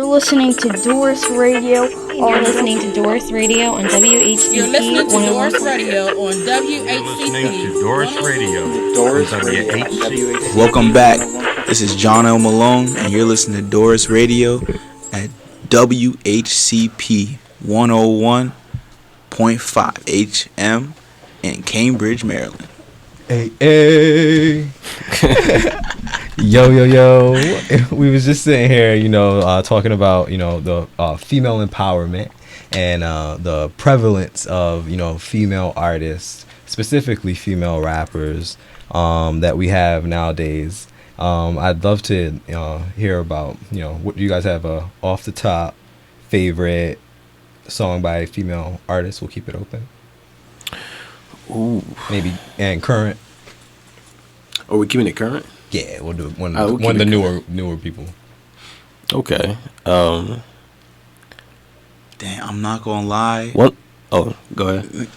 listening to DORiS Radio. You're listening to DORiS Radio on WHCP. You're listening to DORiS Radio on WHCP. DORiS Radio. DORiS WHCP. Welcome back. This is Jonell Malone, and you're listening to DORiS Radio at WHCP 101.5 HM in Cambridge, Maryland. Hey. Yo. We was just sitting here, talking about, the female empowerment and the prevalence of, female artists, specifically female rappers, that we have nowadays. I'd love to hear about, what do you guys have a off the top favorite song by a female artist? We'll keep it open. Ooh. Maybe and current. Are we keeping it current? Yeah, we'll do one of the newer people. Okay. Damn, I'm not gonna lie. What? Oh, go ahead.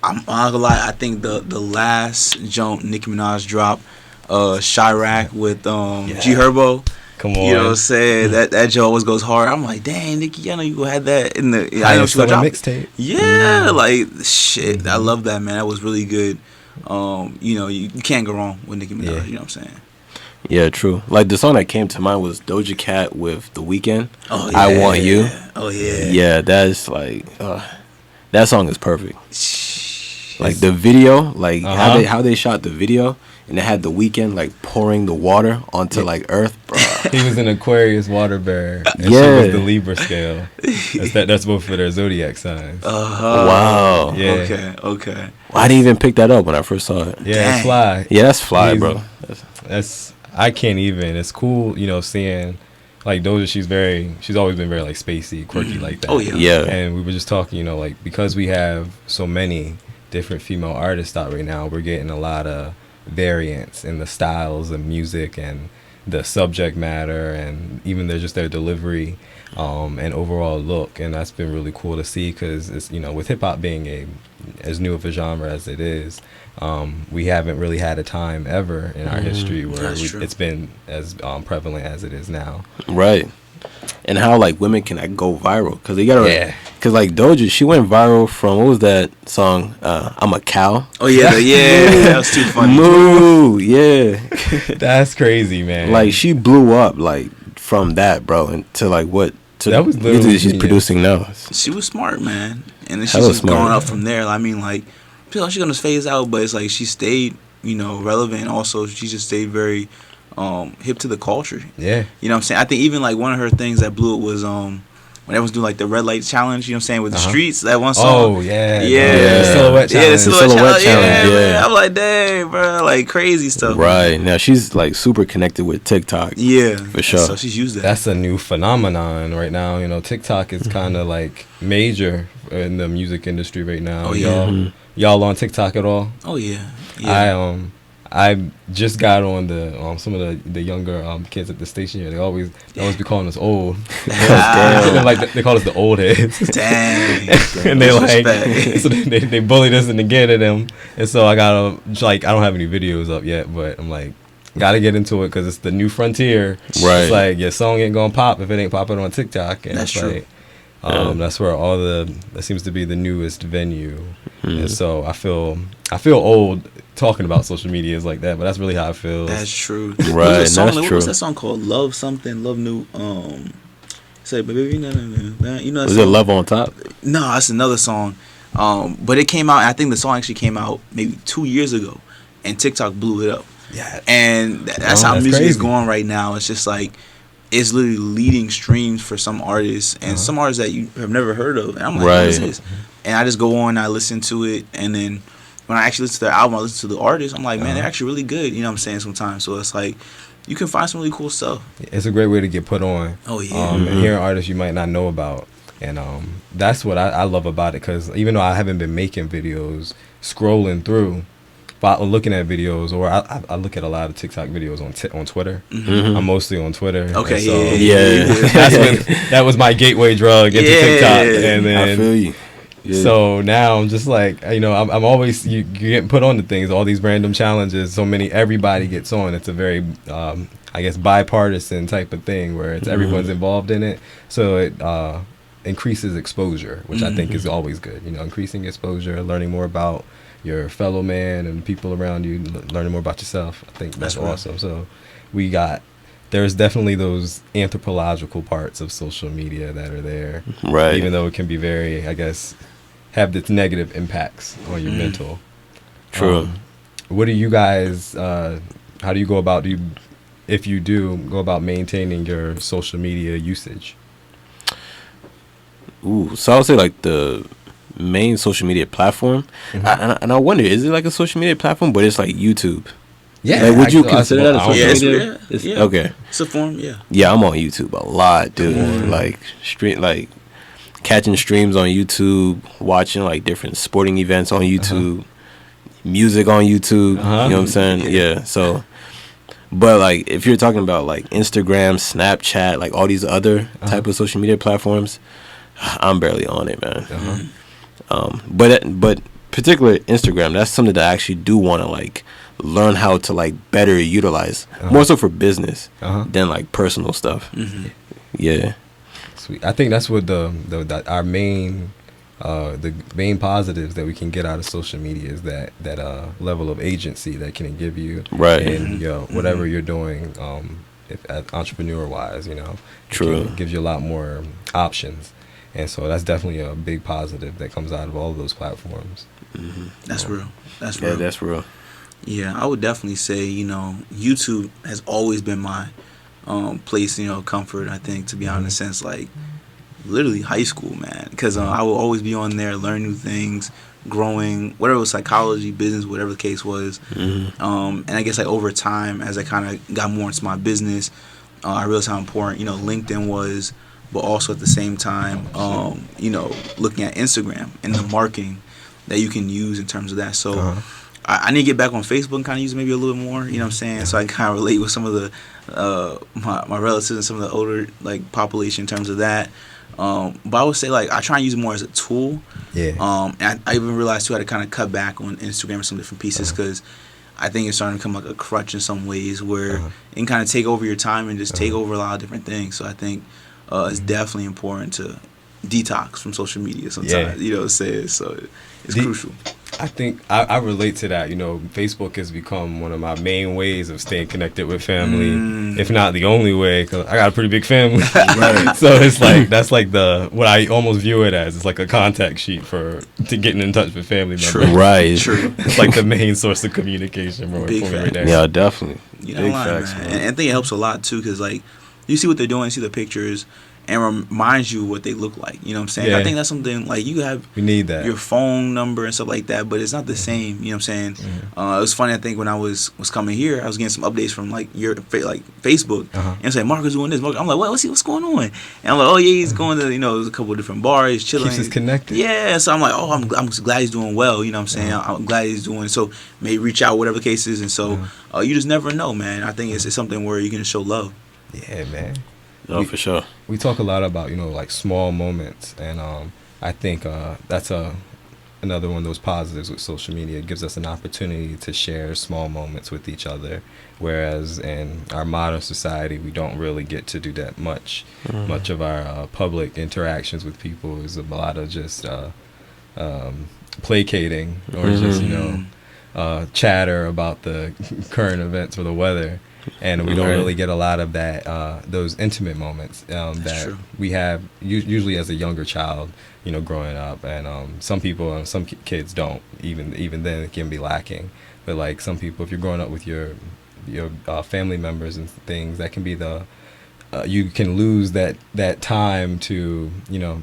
I'm not gonna lie. I think the last jump Nicki Minaj dropped, Chirac with G Herbo. Come on. You know what I'm saying? That joke always goes hard. I'm like, dang, Nicki, I know you gonna have that in the I know she gonna drop mixtape. Yeah, like shit. I love that, man. That was really good. You can't go wrong with Nicki Minaj. Yeah. You know what I'm saying? Yeah, true. Like the song that came to mind was Doja Cat with The Weeknd. Oh yeah. I Want You. Oh yeah. Yeah, that's like that song is perfect. Like the video, like how they shot the video, and they had The Weeknd like pouring the water onto like Earth. Bruh. He was an Aquarius water bearer. And she was the Libra scale. That's both for their zodiac signs. Wow. Yeah. Okay. Well, I didn't even pick that up when I first saw it. Yeah, it's fly. Yeah, that's fly, bro. That's I can't even. It's cool, seeing like Doja. She's always been very like spacey, quirky like that. Oh yeah. Yeah. And we were just talking, like because we have so many different female artists out right now, we're getting a lot of variance in the styles of music and the subject matter, and even their delivery and overall look, and that's been really cool to see because it's with hip hop being as new of a genre as it is, we haven't really had a time ever in our history where it's been as prevalent as it is now. Right. And how like women can like go viral because they gotta because like Doja, she went viral from what was that song? I'm a Cow. Oh yeah, that was too funny. Moo, yeah. That's crazy, man. Like she blew up like from that, bro, and to like what? To that was literally music she's producing now. She was smart, man, and then she's just going up from there. I mean, like she's gonna phase out, but it's like she stayed, relevant. And also, she just stayed very hip to the culture. Yeah. You know what I'm saying? I think even like one of her things that blew it was when everyone's doing like the red light challenge, you know what I'm saying, with the streets, that one song. Oh yeah. Yeah. The silhouette challenge. Yeah, the silhouette challenge. Yeah. Man. I'm like, dang, bro, like crazy stuff. Right. Now she's like super connected with TikTok. Yeah. For sure. So she's used that. That's a new phenomenon right now. TikTok is kind of like major in the music industry right now. Oh yeah. Y'all on TikTok at all? Oh yeah. Yeah. I just got on the some of the younger kids at the station here. They always be calling us old. They call us the old heads. Dang. And they so they bullied us into getting them. And so I gotta I don't have any videos up yet, but I'm like gotta get into it because it's the new frontier. Right. It's like your song ain't gonna pop if it ain't popping on TikTok. And that's it's true. That's where that seems to be the newest venue. And so I feel old talking about social media is like that, but that's really how I feel. That's true. Right, that's what true. Was that song called? Love something, Love New. Say, baby, no. Was it Love on Top? No, that's another song. But it came out. I think the song actually came out maybe 2 years ago, and TikTok blew it up. Yeah, and that's how music is going right now. It's just like it's literally leading streams for some artists and some artists that you have never heard of. And I'm like, what is this? And I just go on, I listen to it, and then when I actually listen to the album, I listen to the artist, I'm like, man, they're actually really good. You know what I'm saying? Sometimes. So it's like, you can find some really cool stuff. It's a great way to get put on. Oh, yeah. And hearing artists you might not know about. And that's what I love about it. Because even though I haven't been making videos, scrolling through, looking at videos, or I look at a lot of TikTok videos on Twitter. I'm mostly on Twitter. Okay, so that was my gateway drug into TikTok. And then I feel you. Yeah. So now I'm just like, I'm always you get put on to things, all these random challenges. Everybody gets on. It's a very I guess, bipartisan type of thing where it's everyone's involved in it. So it increases exposure, which I think is always good. You know, increasing exposure, learning more about your fellow man and people around you, learning more about yourself. I think that's awesome. So there's definitely those anthropological parts of social media that are there. Right. Even though it can be very, I guess, have its negative impacts on your mental. True. What do you guys, how do you go about, if you do, go about maintaining your social media usage? Ooh, so I would say like the main social media platform, and I wonder, is it like a social media platform, but it's like YouTube? Yeah. Like, would you consider that a social media? Yeah. Okay. It's a form, yeah. Yeah, I'm on YouTube a lot, dude. Like catching streams on YouTube, watching like different sporting events on YouTube, music on YouTube. You know what I'm saying? Yeah. So, but like if you're talking about like Instagram, Snapchat, like all these other type of social media platforms, I'm barely on it, man. But particularly Instagram, that's something that I actually do want to like learn how to like better utilize, more so for business than like personal stuff. Yeah. Sweet. I think that's what our main the main positives that we can get out of social media is that level of agency that can give you, right, in whatever you're doing, if entrepreneur wise, True, it gives you a lot more options. And so that's definitely a big positive that comes out of all of those platforms. That's real. That's real. real. Yeah, that's real. Yeah, I would definitely say, YouTube has always been my place, comfort, I think, to be honest, since like literally high school, man. Because I will always be on there, learn new things, growing, whatever it was, psychology, business, whatever the case was. And I guess like over time, as I kind of got more into my business, I realized how important, LinkedIn was. But also at the same time, looking at Instagram and the marketing that you can use in terms of that. So I need to get back on Facebook and kind of use it maybe a little bit more, you know what I'm saying? So I can kind of relate with some of the, my relatives and some of the older, like, population in terms of that. But I would say, like, I try and use it more as a tool. Yeah. And I even realized, too, I had to kind of cut back on Instagram and some different pieces because I think it's starting to become, like, a crutch in some ways where it can kind of take over your time and just take over a lot of different things. So I think it's definitely important to detox from social media sometimes, you know what I'm saying? So it's crucial. I think I relate to that. Facebook has become one of my main ways of staying connected with family, if not the only way, because I got a pretty big family. So it's like, that's like what I almost view it as. It's like a contact sheet to getting in touch with family members. True. Right. True. It's like the main source of communication for me right there. Yeah, definitely. Big facts, man. And I think it helps a lot, too, because, like, you see what they're doing, see the pictures, and reminds you what they look like. You know what I'm saying? Yeah. I think that's something, like, you need that. Your phone number and stuff like that, but it's not the same. You know what I'm saying? It was funny, I think, when I was coming here, I was getting some updates from, like, Facebook. And it's like, Marcus doing this. I'm like, what's going on? And I'm like, oh, yeah, he's going to, there's a couple of different bars, chilling. Keeps us connected. Yeah, so I'm like, oh, I'm glad he's doing well. You know what I'm saying? I'm glad he's doing so. Maybe reach out, whatever the case is. And so you just never know, man. I think it's something where you can show love. Yeah, man. No, for sure. We talk a lot about, like small moments, and I think that's another one of those positives with social media. It gives us an opportunity to share small moments with each other, whereas in our modern society, we don't really get to do that much. Much of our public interactions with people is a lot of just placating or just, chatter about the current events or the weather. And we don't really get a lot of that, those intimate moments that we have usually as a younger child, growing up. And some people, some kids don't. Even then, it can be lacking. But like some people, if you're growing up with your family members and things, that can be you can lose that time to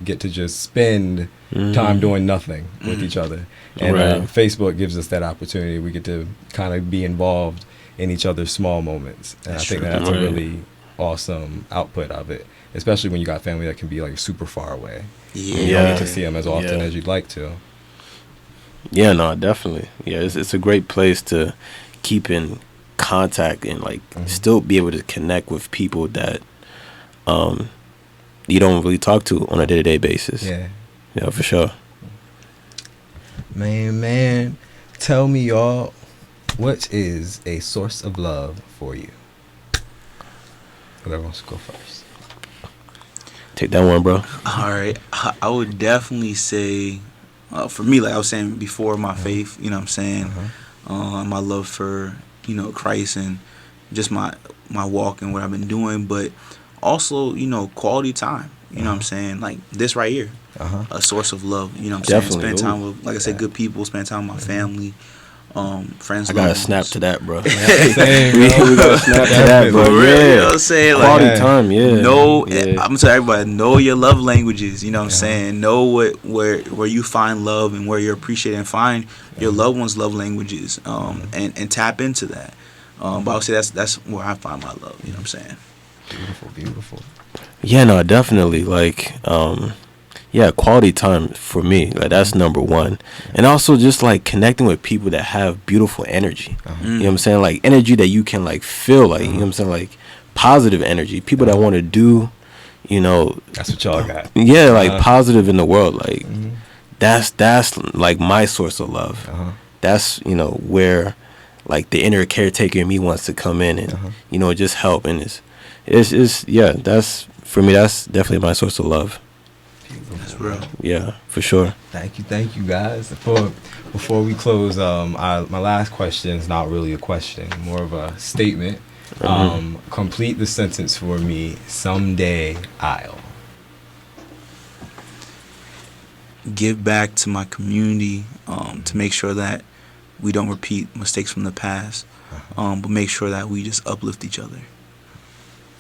get to just spend time doing nothing with each other. And Facebook gives us that opportunity. We get to kind of be involved in each other's small moments, and I think that's a really awesome output of it, especially when you got family that can be like super far away. You don't get to see them as often as you'd like to. Yeah, no, definitely. Yeah, it's a great place to keep in contact and like still be able to connect with people that you don't really talk to on a day-to-day basis. Yeah, for sure. Man, tell me, y'all, what is a source of love for you? Whoever wants to go first. Take that one, bro. All right, I would definitely say, for me, like I was saying before, my faith. You know what I'm saying? My love for Christ and just my walk and what I've been doing, but also quality time. You know what I'm saying? Like this right here, a source of love. You know what I'm Definitely. saying? Spend time with, like I said, good people. Spend time with my family. Friends. I gotta snap to that, bro. Same, we gotta snap to that, bro. For real, Yeah. you know what I'm saying? Like, Quality time, yeah. I'm gonna tell everybody, know your love languages. You know what I'm saying? Know where you find love and where you're appreciated, and find your loved ones' love languages. And tap into that. But I would say that's where I find my love. You know what I'm saying? Beautiful. Yeah, no, definitely. Like, quality time for me. Like, that's number one. And also just like connecting with people that have beautiful energy. You know what I'm saying? Like energy that you can like feel. Like, you know what I'm saying? Like positive energy. People that want to do, That's what y'all got. Yeah, like positive in the world. Like that's like my source of love. That's where like the inner caretaker in me wants to come in and just help. And it's that's for me. That's definitely my source of love. That's real. Yeah, for sure. Thank you guys. Before we close, my last question is not really a question, more of a statement. Complete the sentence for me. Someday I'll give back to my community, to make sure that we don't repeat mistakes from the past, but make sure that we just uplift each other.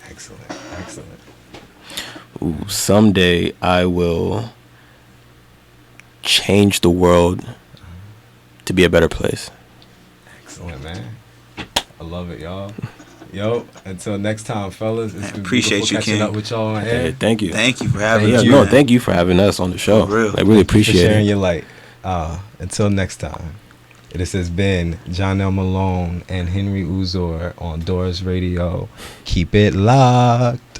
Excellent. Ooh, someday I will change the world to be a better place. Excellent, man. I love it, y'all. Yo, until next time, fellas. It's been appreciate you, catching King. up with y'all on air. Hey, thank you. Thank you for having Yeah, us. no, man. thank you for having us on the show. For real. I really For appreciate sharing it. your light. Until next time. This has been Jonell Malone and Henry Uzor on DORiS Radio. Keep it locked.